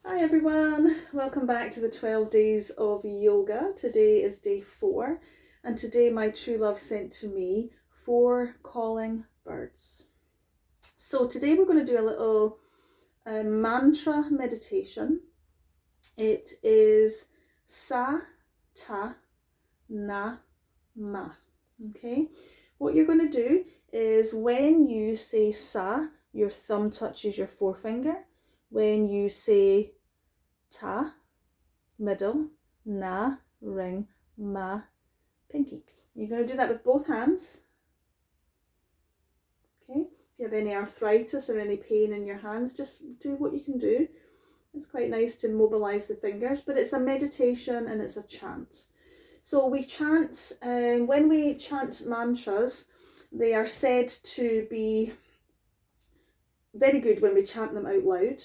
Hi everyone, welcome back to the 12 days of yoga. Today is day 4 and today my true love sent to me 4 calling birds. So today we're going to do a little mantra meditation. It is sa, ta, na, ma. Okay, what you're going to do is when you say sa, your thumb touches your forefinger. When you say ta, middle, na, ring, ma, pinky. You're going to do that with both hands. Okay, if you have any arthritis or any pain in your hands, just do what you can do. It's quite nice to mobilize the fingers, but it's a meditation and it's a chant. So we chant, when we chant mantras, they are said to be very good when we chant them out loud.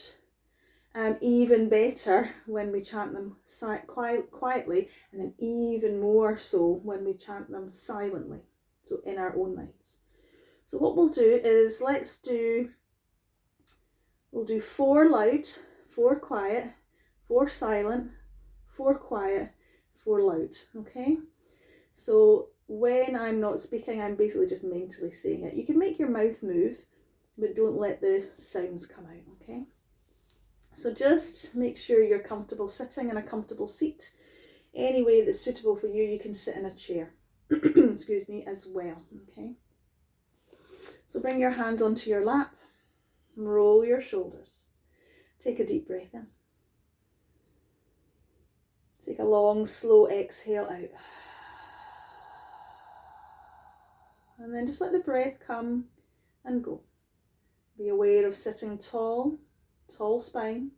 Even better when we chant them quietly, and then even more so when we chant them silently, so in our own minds. So what we'll do is we'll do 4 loud, 4 quiet, 4 silent, 4 quiet, 4 loud, okay? So when I'm not speaking, I'm basically just mentally saying it. You can make your mouth move, but don't let the sounds come out, okay? So just make sure you're comfortable sitting in a comfortable seat. Any way that's suitable for you, you can sit in a chair, excuse me, as well, okay? So bring your hands onto your lap, roll your shoulders. Take a deep breath in. Take a long, slow exhale out. And then just let the breath come and go. Be aware of sitting tall, tall spine,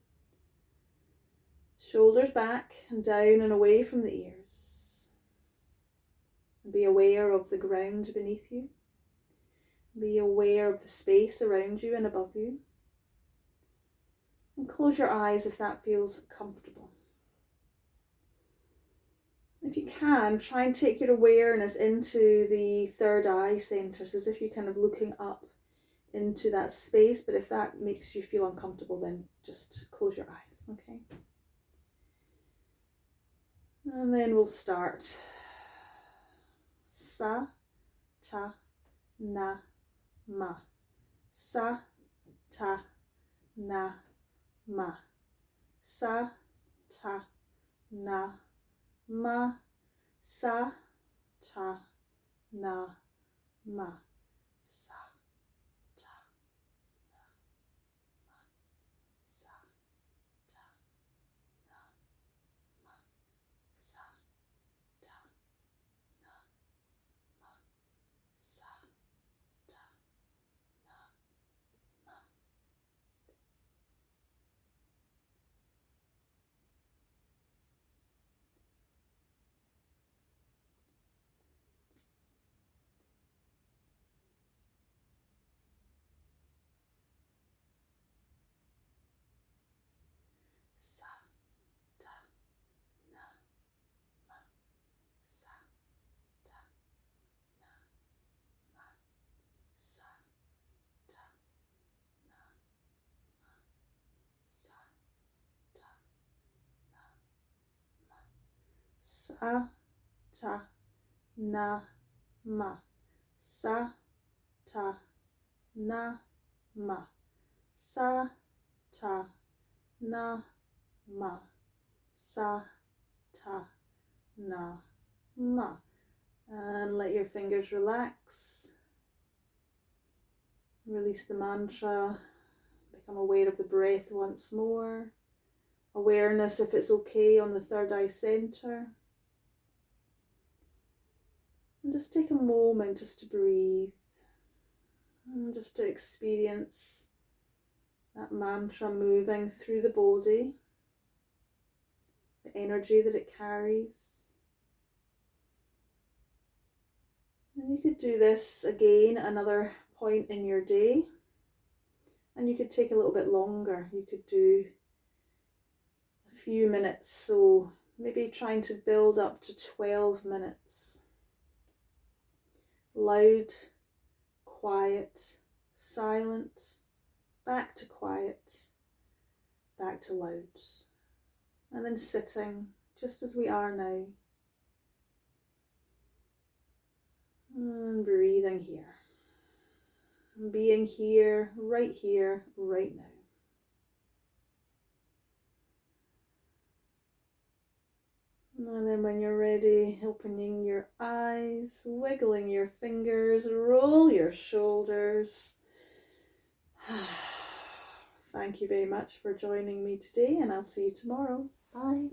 shoulders back and down and away from the ears. Be aware of the ground beneath you. Be aware of the space around you and above you. And close your eyes if that feels comfortable. If you can, try and take your awareness into the third eye centre, so as if you're kind of looking up into that space, but if that makes you feel uncomfortable, then just close your eyes, okay? And then we'll start. Sa, ta, na, ma. Sa, ta, na, ma. Sa, ta, na, ma. Sa, ta, na, ma. Sa, ta, na, ma. Sa, ta, na, ma. Sa, ta, na, ma. Sa, ta, na, ma. Sa, ta, na, ma. Sa, ta, na, ma. Sa, ta, na, ma. Sa, ta, na, ma. Sa, ta, na, ma. Sa, ta, na, ma. Sa, ta, na, ma. Sa, ta, na, ma. And let your fingers relax. Release the mantra. Become aware of the breath once more. Awareness, if it's okay, on the third eye center. And just take a moment just to breathe. And just to experience that mantra moving through the body. The energy that it carries. And you could do this again at another point in your day. And you could take a little bit longer. You could do a few minutes. So maybe trying to build up to 12 minutes. Loud, quiet, silent, back to quiet, back to louds. And then sitting just as we are now. And breathing here. Being here, right now. And then when you're ready, opening your eyes, wiggling your fingers, roll your shoulders. Thank you very much for joining me today, and I'll see you tomorrow. Bye.